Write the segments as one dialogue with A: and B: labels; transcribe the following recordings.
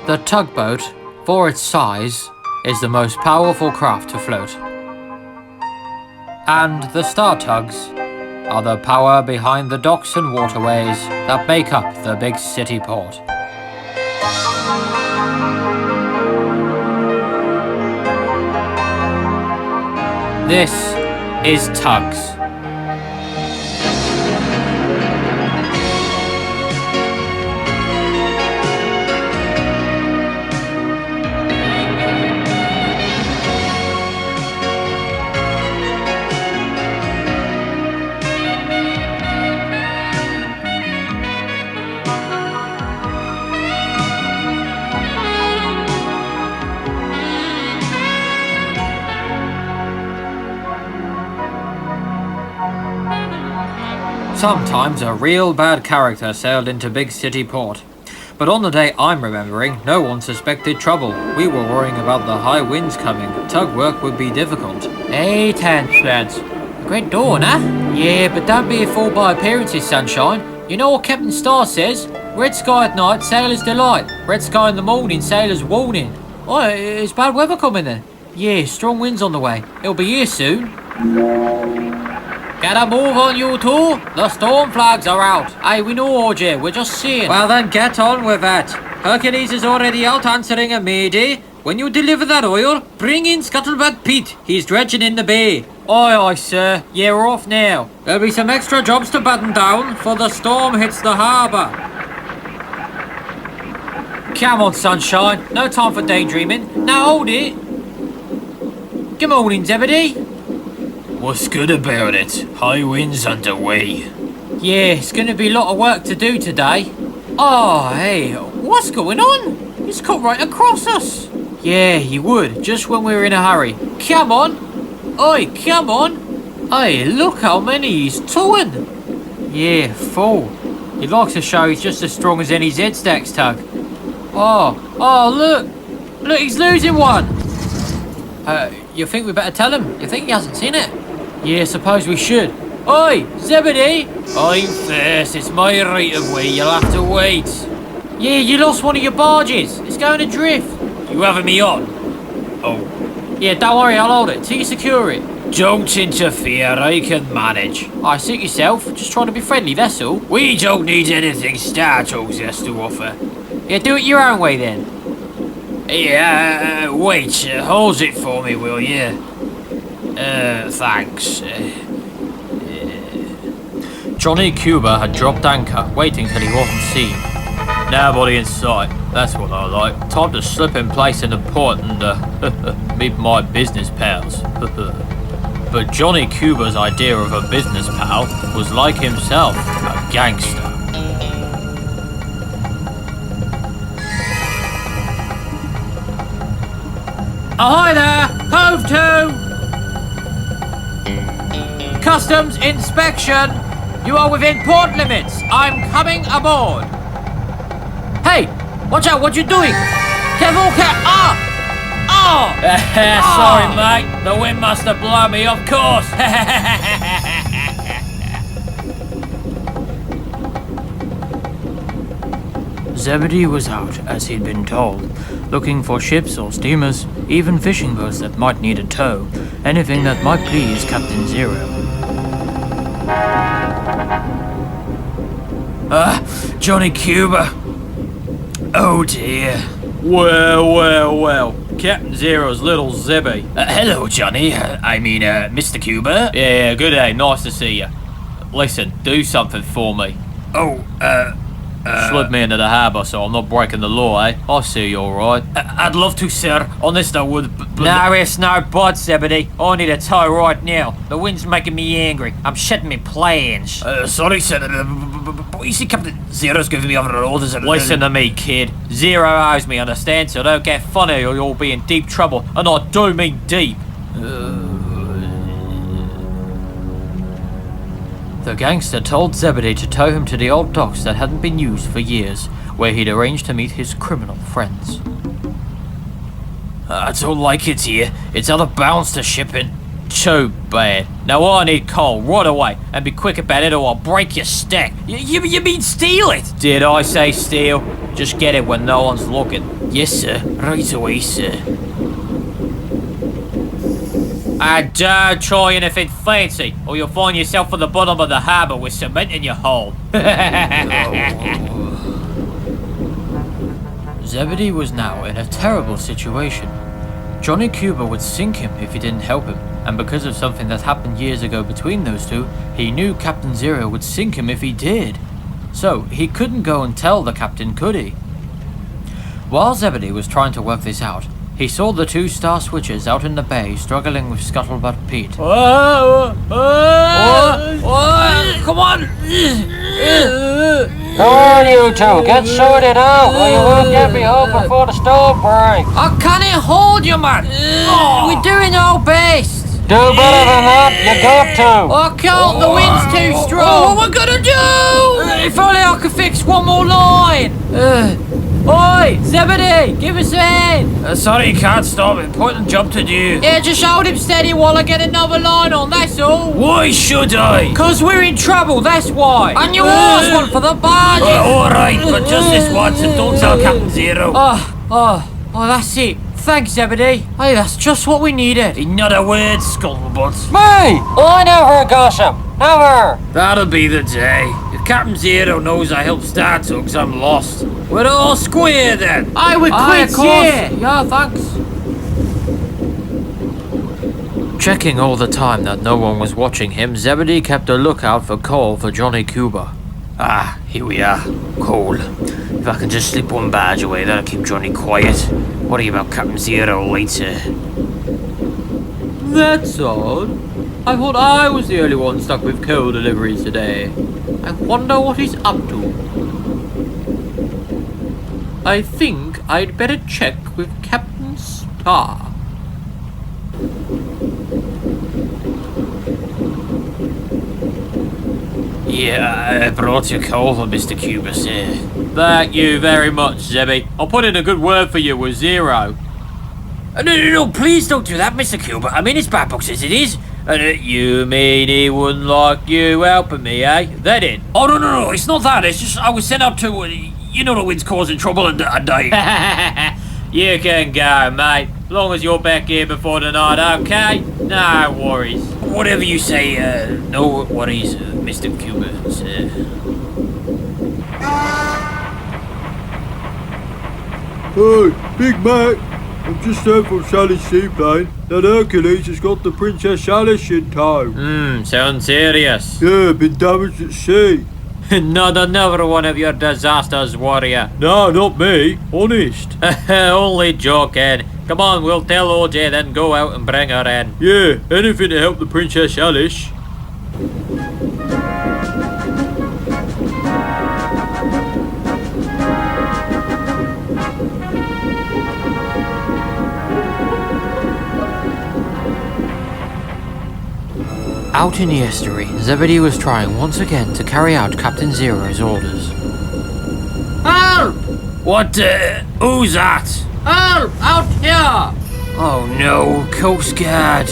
A: The tugboat, for its size, is the most powerful craft to float. And the star tugs are the power behind the docks and waterways that make up the big city port. This is TUGS. Sometimes a real bad character sailed into big city port. But on the day I'm remembering, no one suspected trouble. We were worrying about the high winds coming. Tug work would be difficult. Hey, lads. A great dawn, huh? Yeah, but don't be a fool by appearances, sunshine. You know what Captain Star says? Red sky at night, sailor's delight. Red sky in the morning, sailor's warning. Oh, it's bad weather coming then. Yeah, strong winds on the way. It'll be here soon. Gotta move on, you two. The storm flags are out. Aye, we know, OJ. We're just seeing. Well, then get on with that. Hercules is already out answering a mayday. When you deliver that oil, bring in Scuttlebutt Pete. He's dredging in the bay. Aye, aye, sir. Yeah, we're off now. There'll be some extra jobs to batten down for the storm hits the harbour. Come on, sunshine. No time for daydreaming. Now hold it. Good morning, Zebedee.
B: What's good about it? High winds underway.
A: Yeah, it's going to be a lot of work to do today. Oh, hey, what's going on? He's cut right across us. Yeah, he would, just when we were in a hurry. Come on. Oi, come on. Hey, look how many he's towing. Yeah, full. He likes to show he's just as strong as any Z-Stacks tug. Oh, look. Look, he's losing one. You think we better tell him? You think he hasn't seen it? Yeah, suppose we should. Oi, Zebedee!
B: I'm first, it's my right of way, you'll have to wait.
A: Yeah, you lost one of your barges. It's going adrift.
B: You having me on? Oh.
A: Yeah, don't worry, I'll hold it till you secure it.
B: Don't interfere, I can manage.
A: I suit yourself, just trying to be friendly, that's all.
B: We don't need anything Star TUGS has to offer.
A: Yeah, do it your own way then.
B: Yeah, wait, hold it for me, will you? Thanks.
A: Johnny Cuba had dropped anchor, waiting till he wasn't seen. Nobody in sight, that's what I like. Time to slip in place in the port and meet my business pals. But Johnny Cuba's idea of a business pal was like himself, a gangster. Ahoy there! Hove to! Customs inspection! You are within port limits! I'm coming aboard! Hey! Watch out, what you doing? Careful,
B: Sorry, mate. The wind must have blown me, of course.
A: Zebedee was out, as he'd been told, looking for ships or steamers, even fishing boats that might need a tow, anything that might please Captain Zero.
B: Johnny Cuba. Oh dear.
A: Well. Captain Zero's little Zebby.
B: Hello, Johnny. Mr. Cuba.
A: Yeah, good day. Nice to see you. Listen, do something for me. Slip me into the harbour so I'm not breaking the law, eh? I see you alright.
B: I'd love to, sir. Honest, I would, but...
A: No, it's no buts, Zebedee. I need a tow right now. The wind's making me angry. I'm shitting me plans.
B: Sorry, sir. But you see, Captain Zero's giving me other orders.
A: Listen to me, kid. Zero owes me, understand? So don't get funny or you'll be in deep trouble. And I do mean deep. The gangster told Zebedee to tow him to the old docks that hadn't been used for years, where he'd arranged to meet his criminal friends.
B: I don't like it here. It's out of bounds to shipping.
A: Too bad. Now I need coal right away, and be quick about it or I'll break your stack.
B: You mean steal it?
A: Did I say steal? Just get it when no one's looking.
B: Yes, sir. Right away, sir.
A: And don't try anything fancy, or you'll find yourself at the bottom of the harbour with cement in your hold. Zebedee was now in a terrible situation. Johnny Cuba would sink him if he didn't help him, and because of something that happened years ago between those two, he knew Captain Zero would sink him if he did. So, he couldn't go and tell the captain, could he? While Zebedee was trying to work this out, he saw the two star switchers out in the bay struggling with Scuttlebutt Pete.
B: Come on!
C: Come on, you two, get sorted out, or you won't get me home before the storm breaks.
A: I can't hold you, man! We're doing our best!
C: Do better than that, you got to.
A: I can't, the wind's too strong! What am I gonna do? If only I could fix one more line! Oi, Zebedee, give us a hand!
B: Sorry, you can't stop. Important job to do.
A: Yeah, just hold him steady while I get another line on, that's all.
B: Why should I?
A: 'Cause we're in trouble, that's why. And you asked one for the barges.
B: Alright, but just this once and don't tell Captain Zero.
A: Oh, that's it. Thanks, Zebedee. Hey, that's just what we needed.
B: Not a word, Scuttlebutt.
C: Me? I never gossip. Never.
B: That'll be the day. If Captain Zero knows I helped start TUGS, I'm lost. We're all square then.
A: I would quit,
B: of course.
A: Yeah, thanks. Checking all the time that no one was watching him, Zebedee kept a lookout for coal for Johnny Cuba.
B: Ah, here we are. Coal. If I can just slip one barge away, that'll keep Johnny quiet. Worry about Captain Zero later.
A: That's odd. I thought I was the only one stuck with coal deliveries today. I wonder what he's up to. I think I'd better check with Captain Star.
B: Yeah, I brought you coal for Mr. Cuba, sir.
A: Thank you very much, Zebby. I'll put in a good word for you with Zero.
B: No, please don't do that, Mr. Cuba. I mean, it's bad books as it is.
A: You mean he wouldn't like you helping me, eh? That it?
B: Oh, no, it's not that. It's just I was sent up to, you know, the wind's causing trouble and I...
A: You can go, mate. As long as you're back here before the night, okay? No worries.
B: Whatever you say, no worries, Mr. Cuba, sir.
D: Hey, Big Mac, I'm just sent from Sally's seaplane. That Hercules has got the Princess Alice in tow.
A: Sounds serious.
D: Yeah, been damaged at sea.
A: Not another one of your disasters, warrior.
D: No, not me, honest.
A: Only joking. Come on, we'll tell OJ, then go out and bring her in.
D: Yeah, anything to help the Princess Alice.
A: Out in the estuary, Zebedee was trying once again to carry out Captain Zero's orders. Help!
B: What, who's that?
A: Help! Out here!
B: Oh no, Coast Guard.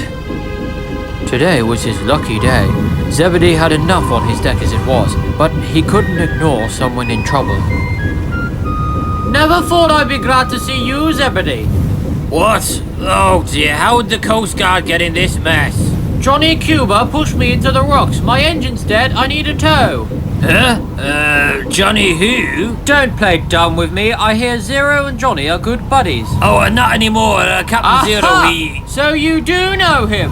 A: Today was his lucky day. Zebedee had enough on his deck as it was, but he couldn't ignore someone in trouble. Never thought I'd be glad to see you, Zebedee.
B: What? Oh dear, how would the Coast Guard get in this mess?
A: Johnny Cuba pushed me into the rocks. My engine's dead. I need a tow.
B: Huh? Johnny who?
A: Don't play dumb with me. I hear Zero and Johnny are good buddies.
B: Oh, not anymore. Captain Zero, he...
A: So you do know him?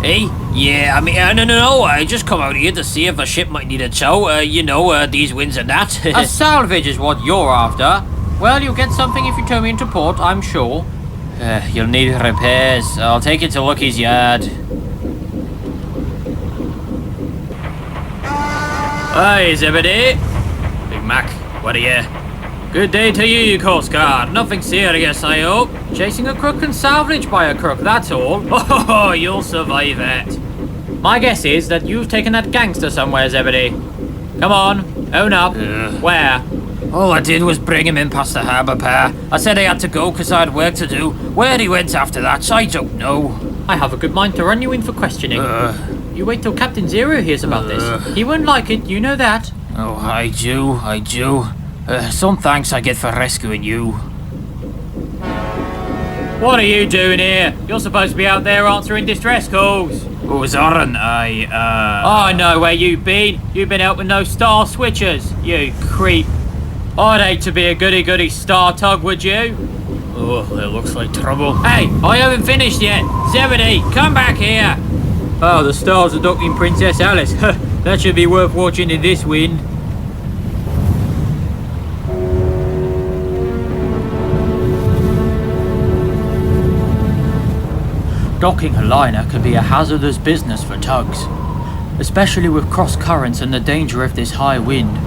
B: Hey? Yeah, I mean, no. I just come out here to see if a ship might need a tow. You know, these winds and that.
A: A salvage is what you're after. Well, you'll get something if you tow me into port, I'm sure.
B: You'll need repairs. I'll take it to Lucky's yard.
A: Hey, Zebedee.
B: Big Mac, what are you?
A: Good day to you, Coast Guard. Nothing serious, I hope. Chasing a crook and salvage by a crook, that's all.
B: Oh, you'll survive it.
A: My guess is that you've taken that gangster somewhere, Zebedee. Come on, own up. Where?
B: All I did was bring him in past the harbour, Pa. I said I had to go because I had work to do. Where he went after that, I don't know.
A: I have a good mind to run you in for questioning. You wait till Captain Zero hears about this. He won't like it, you know that.
B: Oh, I do. Some thanks I get for rescuing you.
A: What are you doing here? You're supposed to be out there answering distress calls.
B: Oh, Zoran,
A: I know where you've been. You've been helping those star switchers, you creep. I'd hate to be a goody-goody star tug, would you?
B: Oh, it looks like trouble.
A: Hey, I haven't finished yet. Zebedee, come back here. Oh, the stars are docking Princess Alice. That should be worth watching in this wind. Docking a liner can be a hazardous business for tugs, especially with cross currents and the danger of this high wind.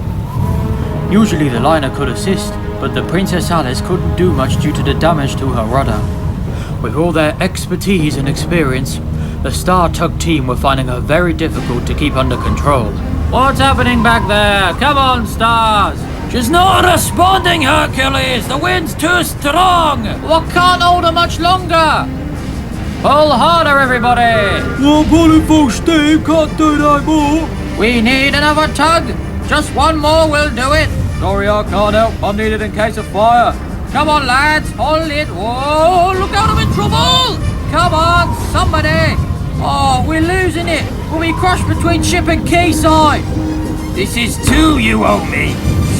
A: Usually the liner could assist, but the Princess Alice couldn't do much due to the damage to her rudder. With all their expertise and experience, the Star Tug team were finding her very difficult to keep under control. What's happening back there? Come on, Stars! She's not responding, Hercules! The wind's too strong! Well, I can't hold her much longer! Pull harder, everybody!
D: I'm pulling full steam, can't do no more.
A: We need another tug! Just one more will do it! Sorry, I can't help. I'm needed in case of fire. Come on, lads, hold it. Whoa, look out, I'm in trouble! Come on, somebody! Oh, we're losing it. We'll be crushed between ship and quayside.
B: This is two you owe me,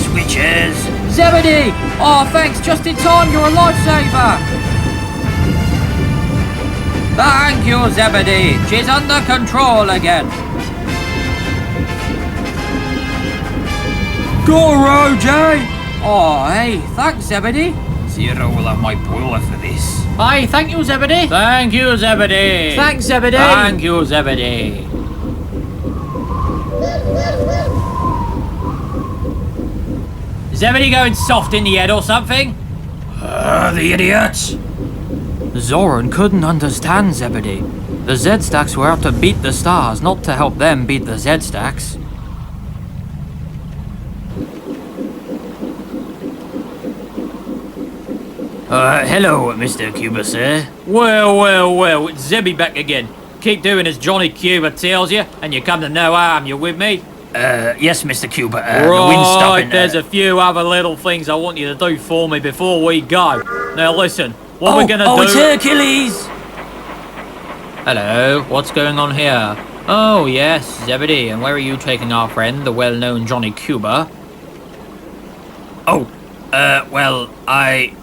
B: switches.
A: Zebedee! Oh, thanks, just in time, you're a lifesaver. Thank you, Zebedee. She's under control again. Go, Roger! Oh, hey, thanks, Zebedee.
B: Zero will have my boiler for this.
A: Hi, thank you, Zebedee. Thank you, Zebedee. Thanks, Zebedee. Thank you, Zebedee. Zebedee going soft in the head or something?
B: The idiots!
A: Zoran couldn't understand Zebedee. The Z-Stacks were out to beat the stars, not to help them beat the Z-Stacks.
B: Hello, Mr. Cuba, sir.
A: Well, it's Zebby back again. Keep doing as Johnny Cuba tells you, and you come to no harm, you with me?
B: Yes, Mr. Cuba, the wind's stopping.
A: There's a few other little things I want you to do for me before we go. Now listen, what we're gonna do...
B: it's Hercules!
A: Hello, what's going on here? Oh, yes, Zebedee, and where are you taking our friend, the well-known Johnny Cuba?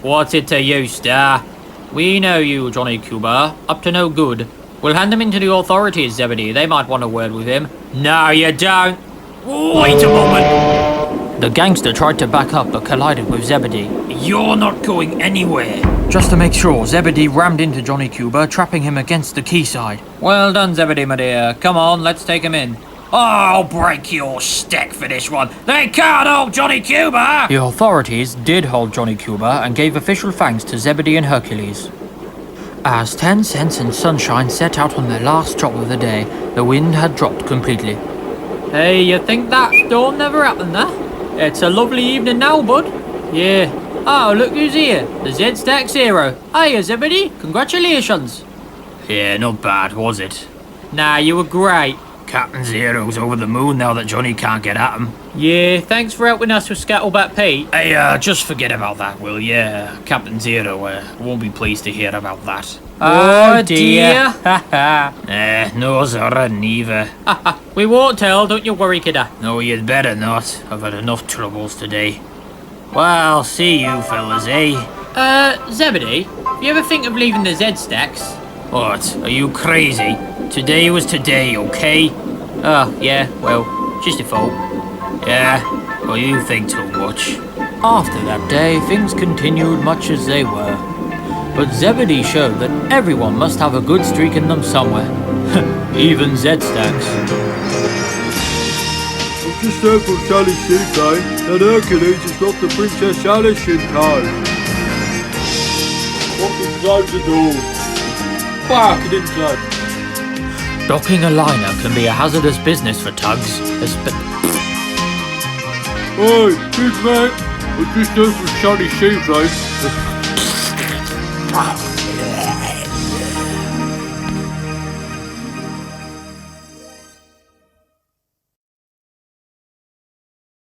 A: What's it to you, Star? We know you, Johnny Cuba. Up to no good. We'll hand him into the authorities, Zebedee. They might want a word with him. No, you don't.
B: Wait a moment.
A: The gangster tried to back up, but collided with Zebedee.
B: You're not going anywhere.
A: Just to make sure, Zebedee rammed into Johnny Cuba, trapping him against the quayside. Well done, Zebedee, my dear. Come on, let's take him in.
B: I'll break your stack for this one. They can't hold Johnny Cuba!
A: The authorities did hold Johnny Cuba and gave official thanks to Zebedee and Hercules. As 10 Cents and Sunshine set out on their last job of the day, the wind had dropped completely. Hey, you think that storm never happened, huh? It's a lovely evening now, bud. Yeah. Oh, look who's here. The Z-Stack Zero. Hiya, Zebedee. Congratulations.
B: Yeah, not bad, was it?
A: Nah, you were great.
B: Captain Zero's over the moon now that Johnny can't get at him.
A: Yeah, thanks for helping us with Scuttlebutt Pete.
B: Hey, just forget about that, will ya? Captain Zero won't be pleased to hear about that.
A: Oh dear.
B: No, Zora, neither.
A: We won't tell, don't you worry, kidda.
B: No, you'd better not. I've had enough troubles today. Well, see you fellas, eh?
A: Zebedee, you ever think of leaving the Z-Stacks?
B: What? Are you crazy? Today was today, okay?
A: Oh, yeah, well, just your fault.
B: Yeah? Well, you think too much.
A: After that day, things continued much as they were. But Zebedee showed that everyone must have a good streak in them somewhere. Even Z-Stacks.
D: I've just heard from Sally's seaplane that Hercules has got the Princess Alice in tow. Fucking close the door. Fuck, it didn't close.
A: Docking a liner can be a hazardous business for tugs.
D: Hey, Big Mac, I just heard from Sally's seaplane.